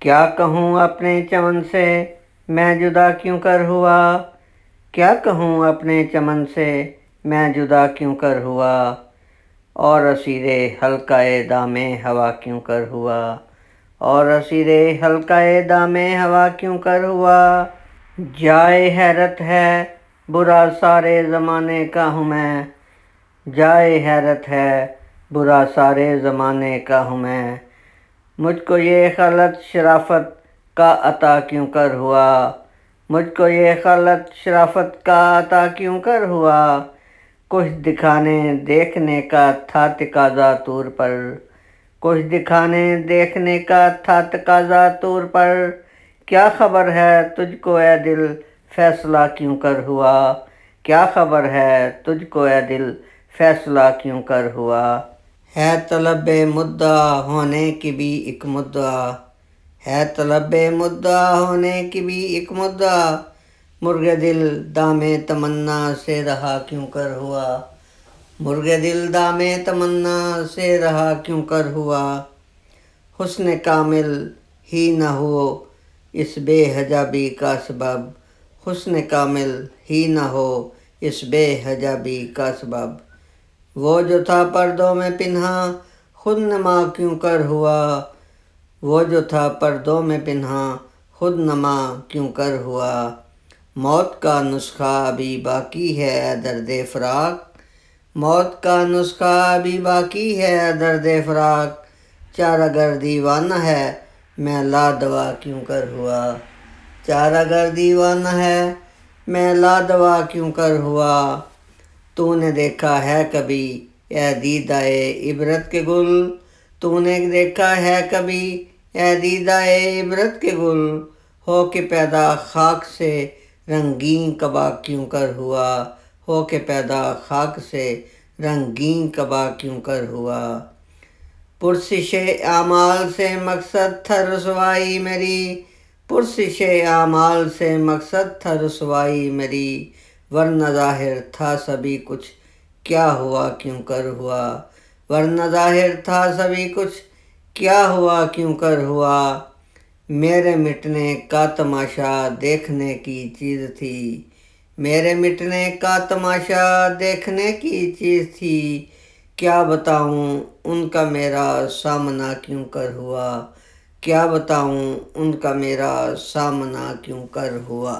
کیا کہوں اپنے چمن سے میں جدا کیوں کر ہوا، کیا کہوں اپنے چمن سے میں جدا کیوں کر ہوا، اور اسیر حلقۂ دام ہوا کیوں کر ہوا، اور اسیر حلقۂ دام ہوا کیوں کر ہوا۔ جائے حیرت ہے برا سارے زمانے کا ہوں میں، جائے حیرت ہے برا سارے زمانے کا ہوں میں، مجھ کو یہ خلط شرافت کا عطا کیوں کر ہوا، مجھ کو یہ خلط شرافت کا عطا کیوں کر ہوا۔ کچھ دکھانے دیکھنے کا تھا تقاضا طور پر، کچھ دکھانے دیکھنے کا تھا تقاضا طور پر، کیا خبر ہے تجھ کو اے دل فیصلہ کیوں کر ہوا، کیا خبر ہے تجھ کو اے دل فیصلہ کیوں کر ہوا۔ ہے طلب مدعا ہونے کی بھی ایک مدعا، ہے طلب مدعا ہونے کی بھی ایک مدعا، مرغ دل دام تمنا سے رہا کیوں کر ہوا، مرغ دل دام تمنا سے رہا کیوں کر ہوا۔ حسن کامل ہی نہ ہو اس بے حجابی کا سبب، حسن کامل ہی نہ ہو اس بے حجابی کا سبب، وہ جو تھا پردوں میں پنہاں خود نما کیوں کر ہوا، وہ جو تھا پردوں میں پنہاں خود نما کیوں کر ہوا۔ موت کا نسخہ ابھی باقی ہے اے درد فراق، موت کا نسخہ ابھی باقی ہے اے درد فراق، چارہ گر دیوانہ ہے میں لا دوا کیوں کر ہوا، چارہ گر دیوانہ ہے میں لا دوا کیوں کر ہوا۔ تو نے دیکھا ہے کبھی اے دیدہ عبرت کے گل، تو نے دیکھا ہے کبھی اے دیدہ عبرت کے گل، ہو کے پیدا خاک سے رنگین قبا کیوں کر ہوا، ہو کے پیدا خاک سے رنگین قبا کیوں کر ہوا۔ پرسش اعمال سے مقصد تھا رسوائی میری، پرسش اعمال سے مقصد تھا رسوائی میری، ورنہ ظاہر تھا سبھی کچھ کیا ہوا کیوں کر ہوا، ورنہ ظاہر تھا سبھی کچھ کیا ہوا کیوں کر ہوا۔ میرے مٹنے کا تماشا دیکھنے کی چیز تھی، میرے مٹنے کا تماشا دیکھنے کی چیز تھی، کیا بتاؤں ان کا میرا سامنا کیوں کر ہوا، کیا بتاؤں ان کا میرا سامنا کیوں کر ہوا۔